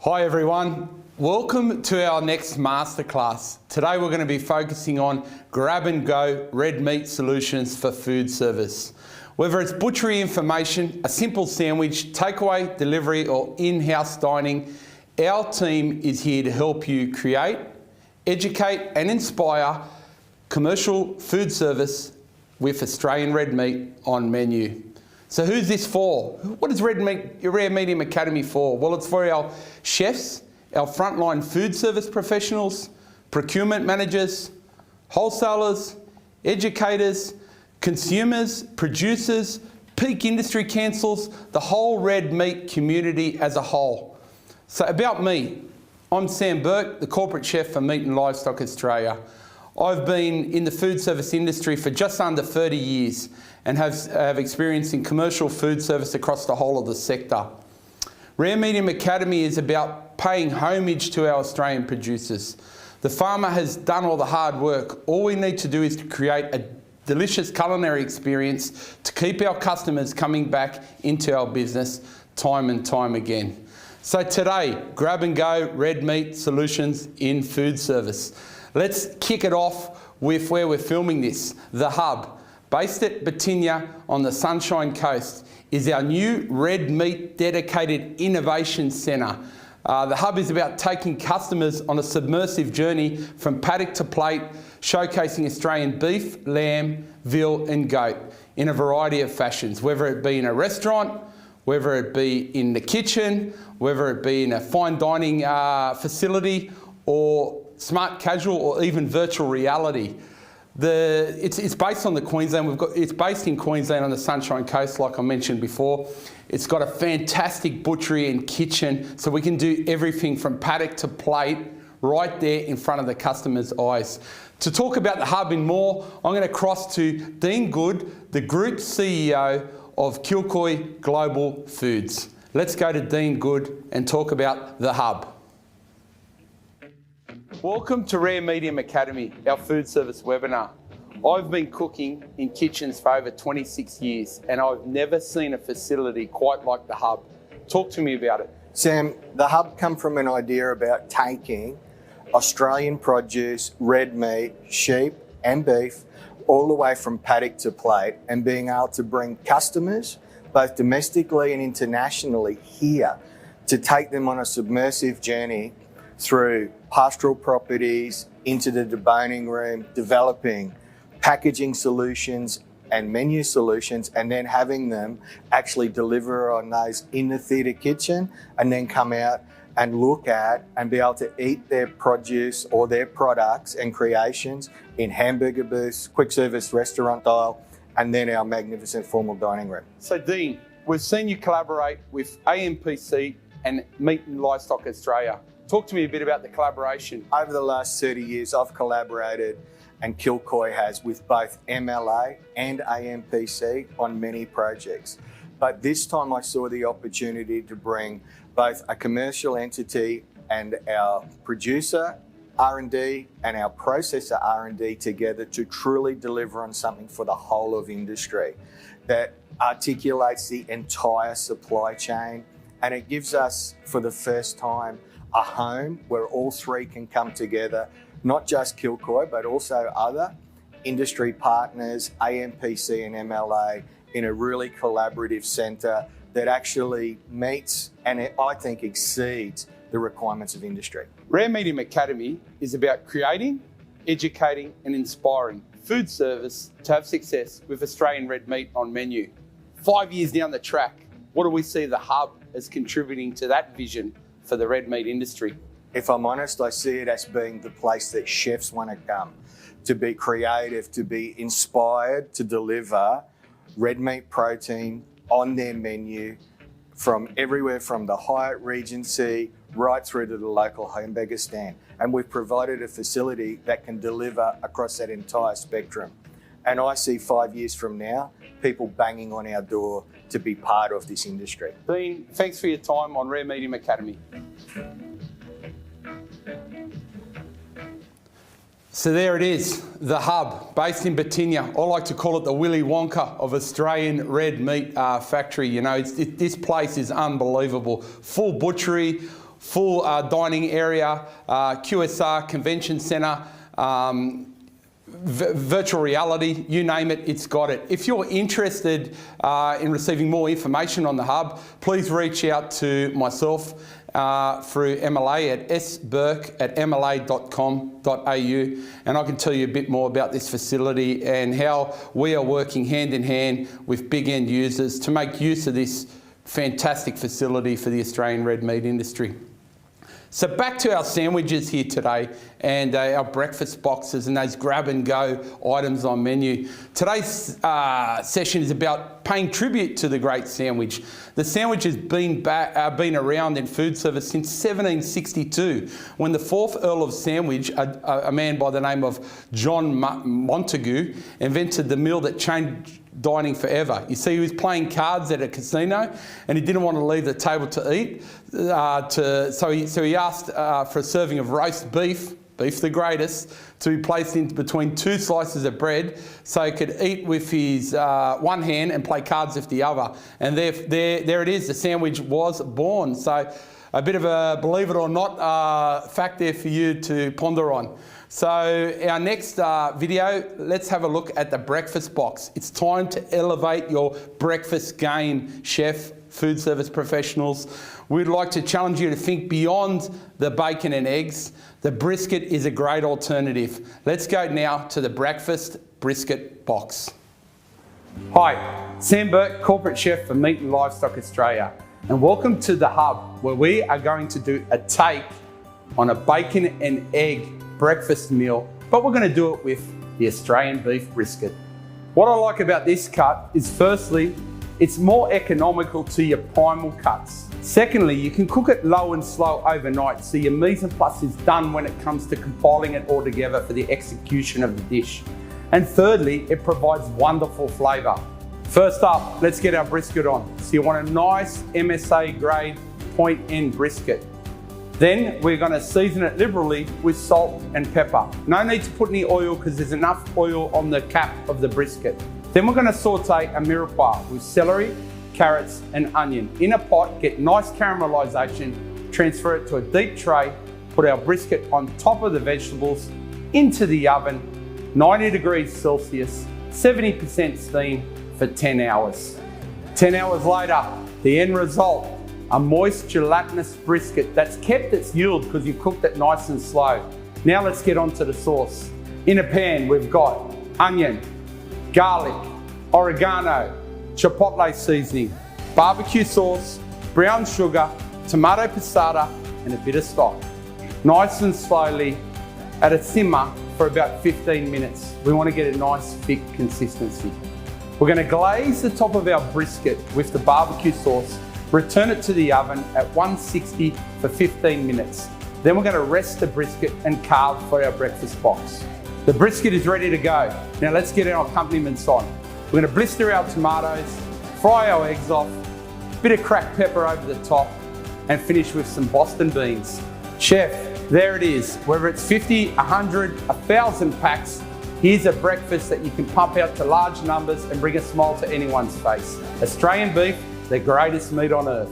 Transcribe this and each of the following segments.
Hi everyone, welcome to our next Masterclass. Today we're going to be focusing on grab and go red meat solutions for food service. Whether it's butchery information, a simple sandwich, takeaway, delivery or in-house dining, our team is here to help you create, educate and inspire commercial food service with Australian red meat on menu. So who's this for? What is Rare Medium Academy for? Well, it's for our chefs, our frontline food service professionals, procurement managers, wholesalers, educators, consumers, producers, peak industry councils, the whole red meat community as a whole. So about me, I'm Sam Burke, the corporate chef for Meat and Livestock Australia. I've been in the food service industry for just under 30 years and have experience in commercial food service across the whole of the sector. Rare Medium Academy is about paying homage to our Australian producers. The farmer has done all the hard work. All we need to do is to create a delicious culinary experience to keep our customers coming back into our business time and time again. So today, grab and go red meat solutions in food service. Let's kick it off with where we're filming this. The Hub, based at Batinia on the Sunshine Coast, is our new red meat dedicated innovation centre. The Hub is about taking customers on a submersive journey from paddock to plate, showcasing Australian beef, lamb, veal and goat in a variety of fashions, whether it be in a restaurant, whether it be in the kitchen, whether it be in a fine dining facility or smart casual or even virtual reality. It's based on the Queensland. It's based in Queensland on the Sunshine Coast, like I mentioned before. It's got a fantastic butchery and kitchen, so we can do everything from paddock to plate right there in front of the customer's eyes. To talk about the Hub and more, I'm going to cross to Dean Good, the Group CEO of Kilcoy Global Foods. Let's go to Dean Good and talk about the Hub. Welcome to Rare Medium Academy, our food service webinar. I've been cooking in kitchens for over 26 years and I've never seen a facility quite like the Hub. Talk to me about it. Sam, the Hub come from an idea about taking Australian produce, red meat, sheep and beef, all the way from paddock to plate and being able to bring customers, both domestically and internationally here, to take them on a submersive journey through pastoral properties, into the deboning room, developing packaging solutions and menu solutions, and then having them actually deliver on those in the theatre kitchen and then come out and look at and be able to eat their produce or their products and creations in hamburger booths, quick service restaurant style, and then our magnificent formal dining room. So Dean, we've seen you collaborate with AMPC and Meat and Livestock Australia. Talk to me a bit about the collaboration. Over the last 30 years, I've collaborated, and Kilcoy has, with both MLA and AMPC on many projects. But this time I saw the opportunity to bring both a commercial entity and our producer R&D and our processor R&D together to truly deliver on something for the whole of industry that articulates the entire supply chain, and it gives us, for the first time, a home where all three can come together, not just Kilcoy, but also other industry partners, AMPC and MLA, in a really collaborative centre that actually meets and I think exceeds the requirements of industry. Rare Medium Academy is about creating, educating and inspiring food service to have success with Australian red meat on menu. 5 years down the track, what do we see the Hub as contributing to that vision for the red meat industry? If I'm honest, I see it as being the place that chefs want to come, to be creative, to be inspired, to deliver red meat protein on their menu from everywhere from the Hyatt Regency right through to the local hamburger stand. And we've provided a facility that can deliver across that entire spectrum. And I see 5 years from now, people banging on our door to be part of this industry. Dean, thanks for your time on Rare Medium Academy. So there it is, the Hub, based in Batinia. I like to call it the Willy Wonka of Australian red meat factory. You know, this place is unbelievable. Full butchery, full dining area, QSR, convention centre, virtual reality, you name it, it's got it. If you're interested in receiving more information on the hub, please reach out to myself through MLA at sburke@mla.com.au, and I can tell you a bit more about this facility and how we are working hand in hand with big end users to make use of this fantastic facility for the Australian red meat industry. So back to our sandwiches here today and our breakfast boxes and those grab and go items on menu. Today's session is about paying tribute to the great sandwich. The sandwich has been around in food service since 1762, when the 4th Earl of Sandwich, a man by the name of John Montagu, invented the meal that changed dining forever. You see, he was playing cards at a casino and he didn't want to leave the table to eat, so he asked for a serving of roast beef the greatest, to be placed in between 2 slices of bread so he could eat with his one hand and play cards with the other. And there it is, the sandwich was born. So a bit of a, believe it or not, fact there for you to ponder on. So our next video, let's have a look at the breakfast box. It's time to elevate your breakfast game, chef, food service professionals. We'd like to challenge you to think beyond the bacon and eggs. The brisket is a great alternative. Let's go now to the breakfast brisket box. Hi, Sam Burke, Corporate Chef for Meat and Livestock Australia, and welcome to the Hub, where we are going to do a take on a bacon and egg breakfast meal, but we're going to do it with the Australian beef brisket. What I like about this cut is, firstly, it's more economical to your primal cuts. Secondly, you can cook it low and slow overnight, so your mise en place is done when it comes to compiling it all together for the execution of the dish. And thirdly, it provides wonderful flavour. First up, let's get our brisket on. So you want a nice MSA grade point end brisket. Then we're going to season it liberally with salt and pepper. No need to put any oil because there's enough oil on the cap of the brisket. Then we're going to saute a mirepoix with celery, carrots and onion in a pot, get nice caramelisation, transfer it to a deep tray, put our brisket on top of the vegetables, into the oven, 90 degrees Celsius, 70% steam for 10 hours. 10 hours later, the end result, a moist gelatinous brisket that's kept its yield because you cooked it nice and slow. Now let's get on to the sauce. In a pan, we've got onion, garlic, oregano, chipotle seasoning, barbecue sauce, brown sugar, tomato passata, and a bit of stock. Nice and slowly at a simmer for about 15 minutes. We want to get a nice thick consistency. We're going to glaze the top of our brisket with the barbecue sauce, return it to the oven at 160 for 15 minutes. Then we're going to rest the brisket and carve for our breakfast box. The brisket is ready to go. Now let's get our accompaniments on. We're going to blister our tomatoes, fry our eggs off, bit of cracked pepper over the top, and finish with some Boston beans. Chef, there it is. Whether it's 50, 100, 1,000 packs, here's a breakfast that you can pump out to large numbers and bring a smile to anyone's face. Australian beef, the greatest meat on earth.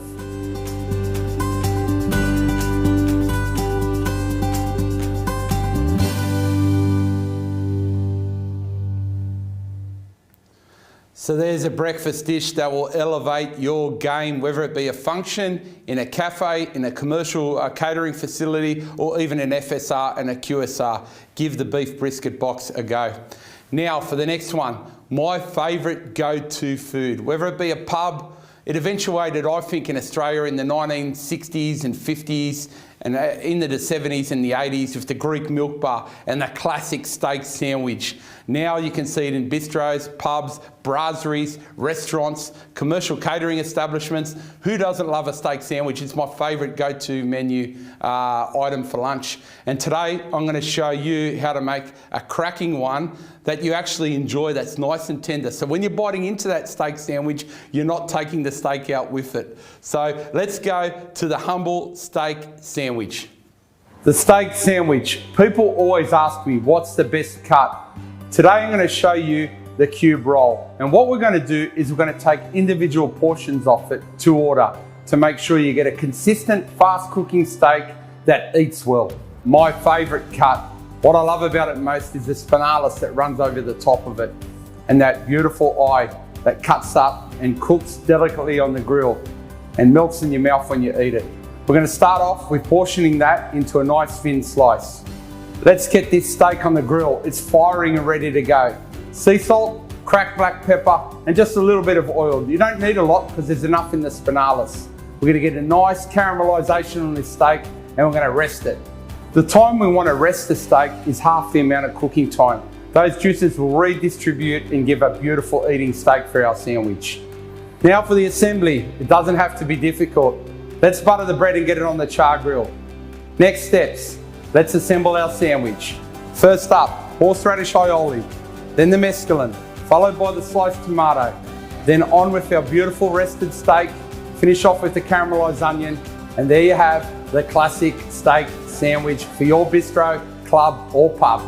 So there's a breakfast dish that will elevate your game, whether it be a function in a cafe, in a commercial catering facility, or even an FSR and a QSR. Give the beef brisket box a go. Now for the next one, my favourite go-to food, whether it be a pub. It eventuated, I think, in Australia in the 1960s and 50s and into the 70s and the 80s with the Greek milk bar and the classic steak sandwich. Now you can see it in bistros, pubs, brasseries, restaurants, commercial catering establishments. Who doesn't love a steak sandwich? It's my favourite go-to menu item for lunch. And today I'm going to show you how to make a cracking one that you actually enjoy, that's nice and tender. So when you're biting into that steak sandwich, you're not taking the steak out with it. So let's go to the humble steak sandwich. The steak sandwich. People always ask me, what's the best cut? Today I'm going to show you the cube roll. And what we're going to do is we're going to take individual portions off it to order to make sure you get a consistent, fast cooking steak that eats well. My favourite cut. What I love about it most is the spinalis that runs over the top of it and that beautiful eye that cuts up and cooks delicately on the grill and melts in your mouth when you eat it. We're going to start off with portioning that into a nice thin slice. Let's get this steak on the grill. It's firing and ready to go. Sea salt, cracked black pepper, and just a little bit of oil. You don't need a lot because there's enough in the spinalis. We're going to get a nice caramelization on this steak and we're going to rest it. The time we want to rest the steak is half the amount of cooking time. Those juices will redistribute and give a beautiful eating steak for our sandwich. Now for the assembly, it doesn't have to be difficult. Let's butter the bread and get it on the char grill. Next steps, let's assemble our sandwich. First up, horseradish aioli, then the mesclun, followed by the sliced tomato, then on with our beautiful rested steak, finish off with the caramelised onion, and there you have the classic steak sandwich for your bistro, club or pub.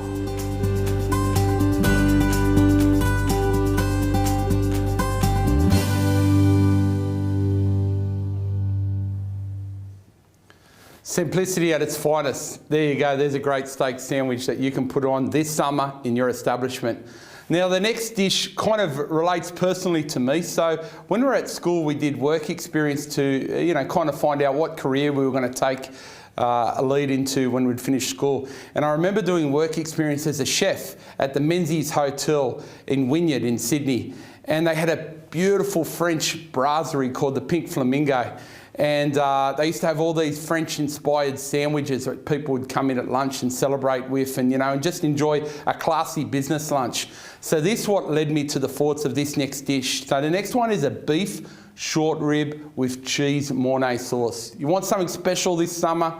Simplicity at its finest. There you go, there's a great steak sandwich that you can put on this summer in your establishment. Now the next dish kind of relates personally to me. So when we were at school, we did work experience to, kind of find out what career we were going to take a lead into when we'd finished school. And I remember doing work experience as a chef at the Menzies Hotel in Wynyard in Sydney. And they had a beautiful French brasserie called the Pink Flamingo. And they used to have all these French-inspired sandwiches that people would come in at lunch and celebrate with and just enjoy a classy business lunch. So this is what led me to the thoughts of this next dish. So the next one is a beef short rib with cheese Mornay sauce. You want something special this summer?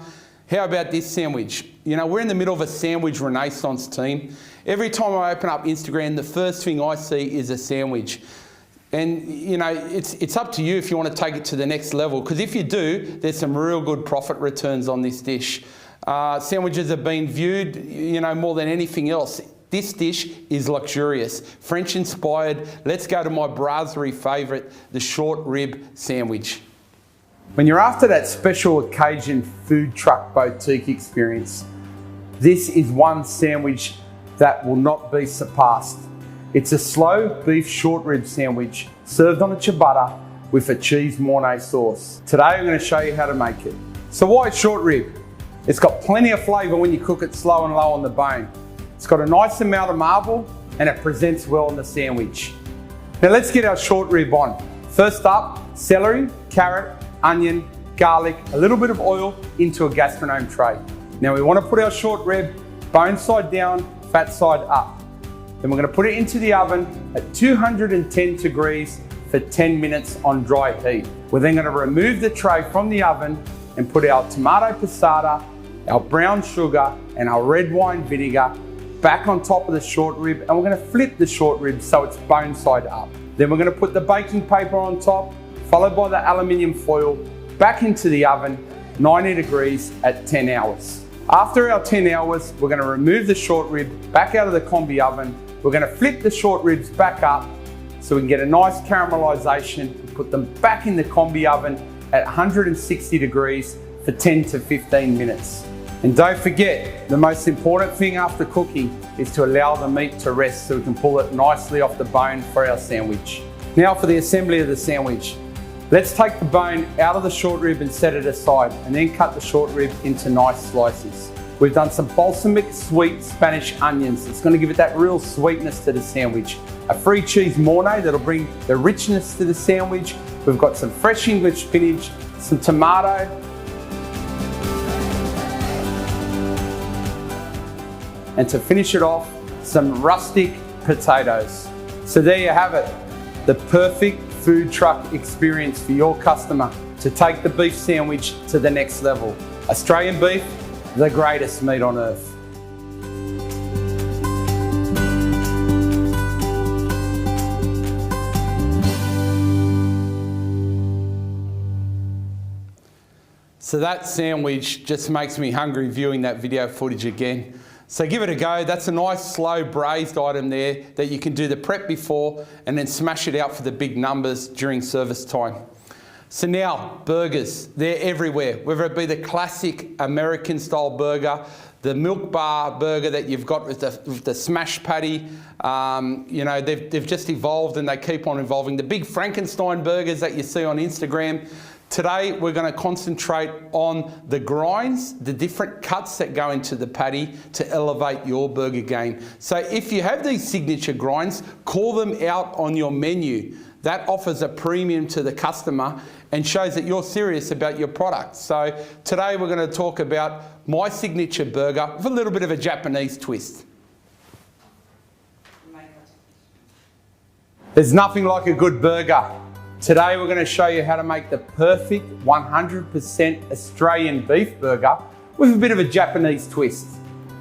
How about this sandwich? We're in the middle of a sandwich renaissance team. Every time I open up Instagram, the first thing I see is a sandwich. And it's up to you if you want to take it to the next level, because if you do, there's some real good profit returns on this dish. Sandwiches have been viewed, more than anything else. This dish is luxurious, French inspired. Let's go to my brasserie favourite, the short rib sandwich. When you're after that special occasion food truck boutique experience, this is one sandwich that will not be surpassed. It's a slow beef short rib sandwich served on a ciabatta with a cheese Mornay sauce. Today I'm going to show you how to make it. So why short rib? It's got plenty of flavour when you cook it slow and low on the bone. It's got a nice amount of marble and it presents well on the sandwich. Now let's get our short rib on. First up, celery, carrot, onion, garlic, a little bit of oil into a gastronome tray. Now we want to put our short rib bone side down, fat side up. Then we're going to put it into the oven at 210 degrees for 10 minutes on dry heat. We're then going to remove the tray from the oven and put our tomato passata, our brown sugar and our red wine vinegar back on top of the short rib, and we're going to flip the short rib so it's bone side up. Then we're going to put the baking paper on top, followed by the aluminium foil, back into the oven, 90 degrees at 10 hours. After our 10 hours, we're going to remove the short rib back out of the combi oven. We're going to flip the short ribs back up so we can get a nice caramelisation and put them back in the combi oven at 160 degrees for 10 to 15 minutes. And don't forget, the most important thing after cooking is to allow the meat to rest so we can pull it nicely off the bone for our sandwich. Now for the assembly of the sandwich. Let's take the bone out of the short rib and set it aside, and then cut the short rib into nice slices. We've done some balsamic sweet Spanish onions. It's going to give it that real sweetness to the sandwich. A free cheese Mornay that'll bring the richness to the sandwich. We've got some fresh English spinach, some tomato, and to finish it off, some rustic potatoes. So there you have it, the perfect food truck experience for your customer to take the beef sandwich to the next level. Australian beef, the greatest meat on earth. So that sandwich just makes me hungry viewing that video footage again. So give it a go. That's a nice slow braised item there that you can do the prep before and then smash it out for the big numbers during service time. So now, burgers, they're everywhere, whether it be the classic American style burger, the milk bar burger that you've got with the smash patty. You know, they've just evolved and they keep on evolving. The big Frankenstein burgers that you see on Instagram. Today, we're going to concentrate on the grinds, the different cuts that go into the patty to elevate your burger game. So if you have these signature grinds, call them out on your menu. That offers a premium to the customer and shows that you're serious about your product. So today we're going to talk about my signature burger with a little bit of a Japanese twist. There's nothing like a good burger. Today we're going to show you how to make the perfect 100% Australian beef burger with a bit of a Japanese twist.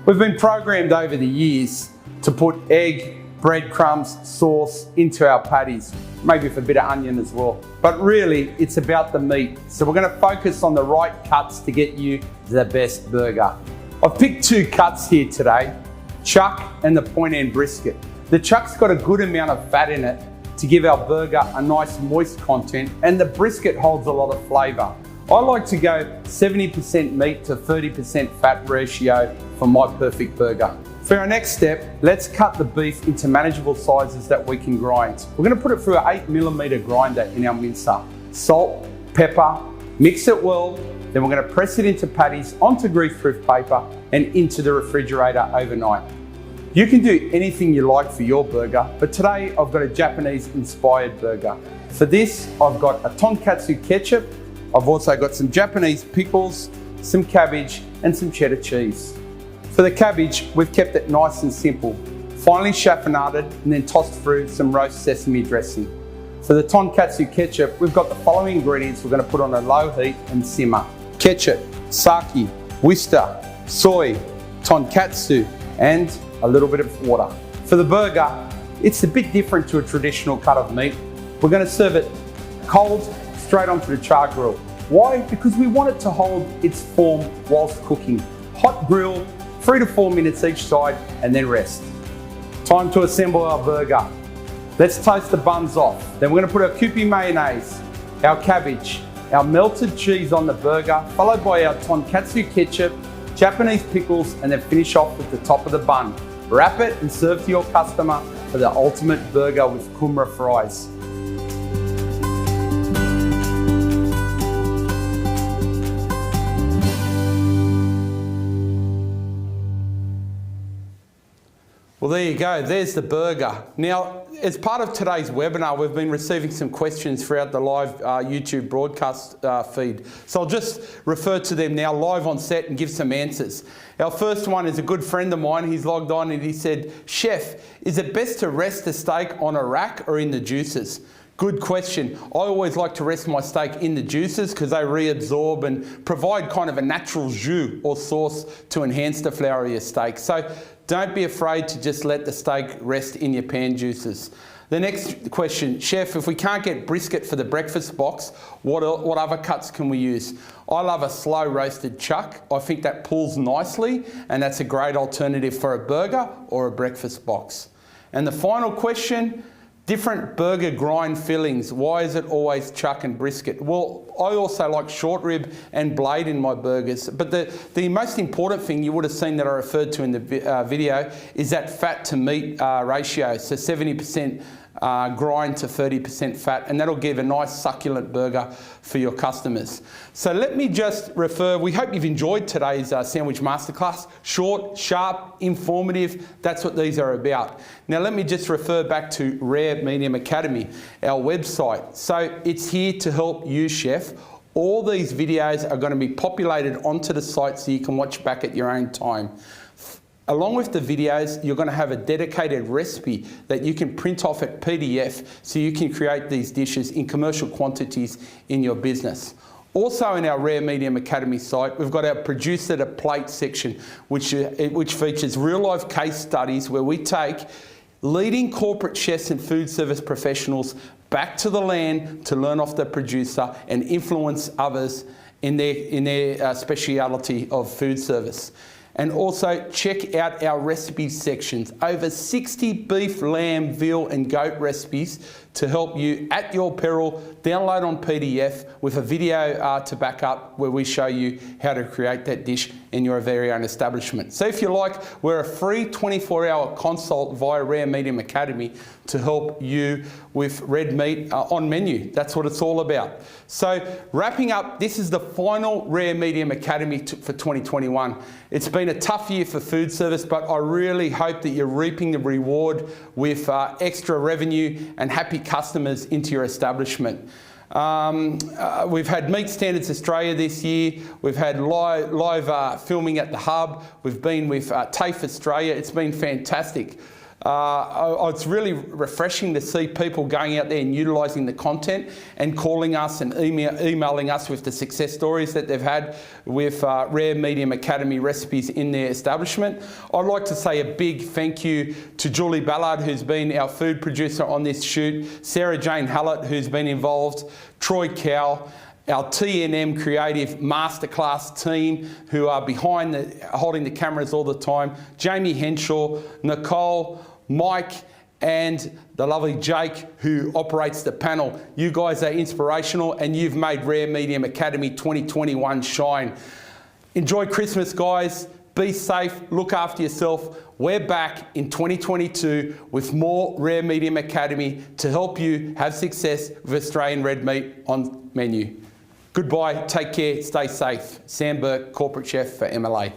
We've been programmed over the years to put egg, breadcrumbs, sauce into our patties, maybe with a bit of onion as well. But really, it's about the meat. So we're going to focus on the right cuts to get you the best burger. I've picked two cuts here today, chuck and the point end brisket. The chuck's got a good amount of fat in it to give our burger a nice moist content, and the brisket holds a lot of flavour. I like to go 70% meat to 30% fat ratio for my perfect burger. For our next step, let's cut the beef into manageable sizes that we can grind. We're going to put it through an 8mm grinder in our mincer. Salt, pepper, mix it well, then we're going to press it into patties onto grease-proof paper and into the refrigerator overnight. You can do anything you like for your burger, but today I've got a Japanese-inspired burger. For this, I've got a tonkatsu ketchup, I've also got some Japanese pickles, some cabbage, and some cheddar cheese. For the cabbage, we've kept it nice and simple. Finely chiffonaded and then tossed through some roast sesame dressing. For the tonkatsu ketchup, we've got the following ingredients we're going to put on a low heat and simmer. Ketchup, sake, Worcester, soy, tonkatsu, and a little bit of water. For the burger, it's a bit different to a traditional cut of meat. We're going to serve it cold, straight onto the char grill. Why? Because we want it to hold its form whilst cooking. Hot grill, 3 to 4 minutes each side, and then rest. Time to assemble our burger. Let's toast the buns off. Then we're going to put our Kewpie mayonnaise, our cabbage, our melted cheese on the burger, followed by our tonkatsu ketchup, Japanese pickles, and then finish off with the top of the bun. Wrap it and serve to your customer for the ultimate burger with kumara fries. Well, there you go, there's the burger. Now, as part of today's webinar, we've been receiving some questions throughout the live YouTube broadcast feed. So I'll just refer to them now live on set and give some answers. Our first one is a good friend of mine. He's logged on and he said, "Chef, is it best to rest the steak on a rack or in the juices?" Good question. I always like to rest my steak in the juices because they reabsorb and provide kind of a natural jus or sauce to enhance the flavour of your steak. So don't be afraid to just let the steak rest in your pan juices. The next question, Chef, if we can't get brisket for the breakfast box, what other cuts can we use? I love a slow roasted chuck. I think that pulls nicely and that's a great alternative for a burger or a breakfast box. And the final question, different burger grind fillings. Why is it always chuck and brisket? Well, I also like short rib and blade in my burgers, but the most important thing you would have seen that I referred to in the video is that fat to meat ratio, so 70% grind to 30% fat, and that'll give a nice succulent burger for your customers. So let me just refer, we hope you've enjoyed today's sandwich masterclass. Short, sharp, informative, that's what these are about. Now let me just refer back to Rare Medium Academy, our website. So it's here to help you, chef. All these videos are going to be populated onto the site so you can watch back at your own time. Along with the videos, you're going to have a dedicated recipe that you can print off at PDF so you can create these dishes in commercial quantities in your business. Also in our Rare Medium Academy site, we've got our Producer to Plate section, which features real-life case studies where we take leading corporate chefs and food service professionals back to the land to learn off the producer and influence others in their speciality of food service. And also check out our recipe sections. Over 60 beef, lamb, veal and goat recipes to help you at your peril, download on PDF with a video to back up where we show you how to create that dish in your very own establishment. So if you like, we're a free 24-hour consult via Rare Medium Academy to help you with red meat on menu. That's what it's all about. So wrapping up, this is the final Rare Medium Academy for 2021. It's been a tough year for food service, but I really hope that you're reaping the reward with extra revenue and happy customers into your establishment. We've had Meat Standards Australia this year. We've had live filming at the Hub. We've been with TAFE Australia. It's been fantastic. It's really refreshing to see people going out there and utilising the content and calling us and emailing us with the success stories that they've had with Rare Medium Academy recipes in their establishment. I'd like to say a big thank you to Julie Ballard, who's been our food producer on this shoot, Sarah Jane Hallett, who's been involved, Troy Cowell, our TNM Creative Masterclass team who are behind holding the cameras all the time, Jamie Henshaw, Nicole, Mike, and the lovely Jake who operates the panel. You guys are inspirational and you've made Rare Medium Academy 2021 shine. Enjoy Christmas, guys. Be safe, look after yourself. We're back in 2022 with more Rare Medium Academy to help you have success with Australian red meat on menu. Goodbye, take care, stay safe. Sam Burke, Corporate Chef for MLA.